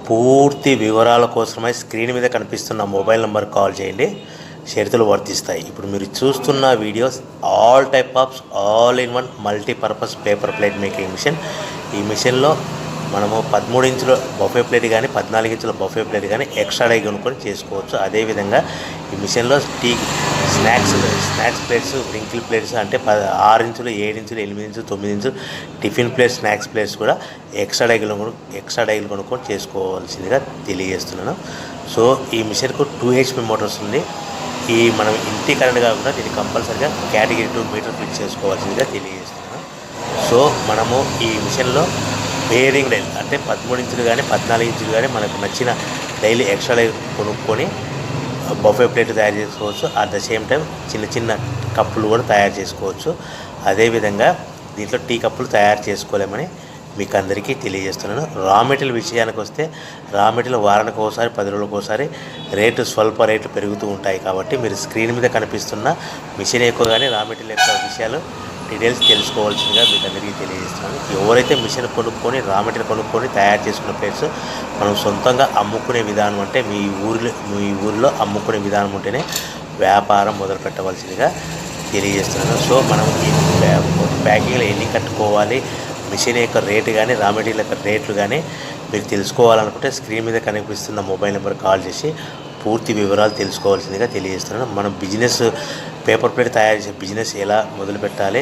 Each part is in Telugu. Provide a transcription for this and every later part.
పూర్తి వివరాల కోసమై స్క్రీన్ మీద కనిపిస్తున్న మొబైల్ నెంబర్ కాల్ చేయండి. షరతులు వర్తిస్తాయి. ఇప్పుడు మీరు చూస్తున్న videos all type of all in one multipurpose paper plate making machine. ఈ మిషన్లో మనము 13 ఇంచుల బఫే ప్లేట్ కానీ 14 ఇంచుల బఫే ప్లేట్ కానీ ఎక్స్ట్రా డై కొనుక్కొని చేసుకోవచ్చు. అదేవిధంగా ఈ మిషన్లో స్నాక్స్ ప్లేట్స్, రింకిల్ ప్లేట్స్ అంటే 6 ఇంచులు, 7 ఇంచులు, 8 ఇంచులు, 9 ఇంచులు టిఫిన్ ప్లేట్స్, స్నాక్స్ ప్లేట్స్ కూడా ఎక్స్ట్రా డైలు కొనుక్కొని చేసుకోవాల్సిందిగా తెలియజేస్తున్నాను. సో ఈ మిషన్కు 2 HP మోటార్స్ ఉంది. మనం ఇంటి కరెంట్ కాకుండా దీన్ని కంపల్సరీగా కేటగిరీ 2 మీటర్ ఫిట్ చేసుకోవాల్సిందిగా తెలియజేస్తున్నాను. సో మనము ఈ మిషన్లో బేరింగ్ డైల్ అంటే 13 ఇంచులు కానీ 14 ఇంచులు కానీ మనకు నచ్చిన డైలీ ఎక్స్ట్రా డై కొనుక్కొని బఫే ప్లేట్ తయారు చేసుకోవచ్చు. అట్ ద సేమ్ టైం చిన్న చిన్న కప్పులు కూడా తయారు చేసుకోవచ్చు. అదేవిధంగా దీంట్లో టీ కప్పులు తయారు చేసుకోలేమని మీకు అందరికీ తెలియజేస్తున్నాను. రా మెటీరియల్ విషయానికి వస్తే రా మెటీరియల్ వారానికి ఒకసారి 10 రోజులకు ఒకసారి స్వల్ప రేట్లు పెరుగుతూ ఉంటాయి. కాబట్టి మీరు స్క్రీన్ మీద కనిపిస్తున్న మిషన్ ఎక్కువ కానీ రా మెటీరియల్ యొక్క విషయాలు డీటెయిల్స్ తెలుసుకోవాల్సిందిగా మీకు అందరికీ తెలియజేస్తున్నాను. ఎవరైతే మిషన్ కొనుక్కొని రా మెటీరియల్ కొనుక్కొని తయారు చేసుకున్న ప్లేట్స్ మనం సొంతంగా అమ్ముకునే విధానం అంటే మీ ఊరిలో అమ్ముకునే విధానం ఉంటేనే వ్యాపారం మొదలు పెట్టవలసిందిగా తెలియజేస్తున్నాను. సో మనం ఈ ప్యాకింగ్లో ఎన్ని కట్టుకోవాలి, మిషన్ యొక్క రేటు కానీ రా మెటీరియల్ యొక్క రేట్లు కానీ మీరు తెలుసుకోవాలనుకుంటే స్క్రీన్ మీద కనిపిస్తున్న మొబైల్ నెంబర్ కాల్ చేసి పూర్తి వివరాలు తెలుసుకోవాల్సిందిగా తెలియజేస్తున్నాను. మనం పేపర్ ప్లేట్ తయారు చేసే బిజినెస్ ఎలా మొదలు పెట్టాలి,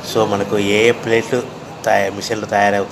సో మనకు ఏ ప్లేట్లు మిషన్లు తయారవుతాయి,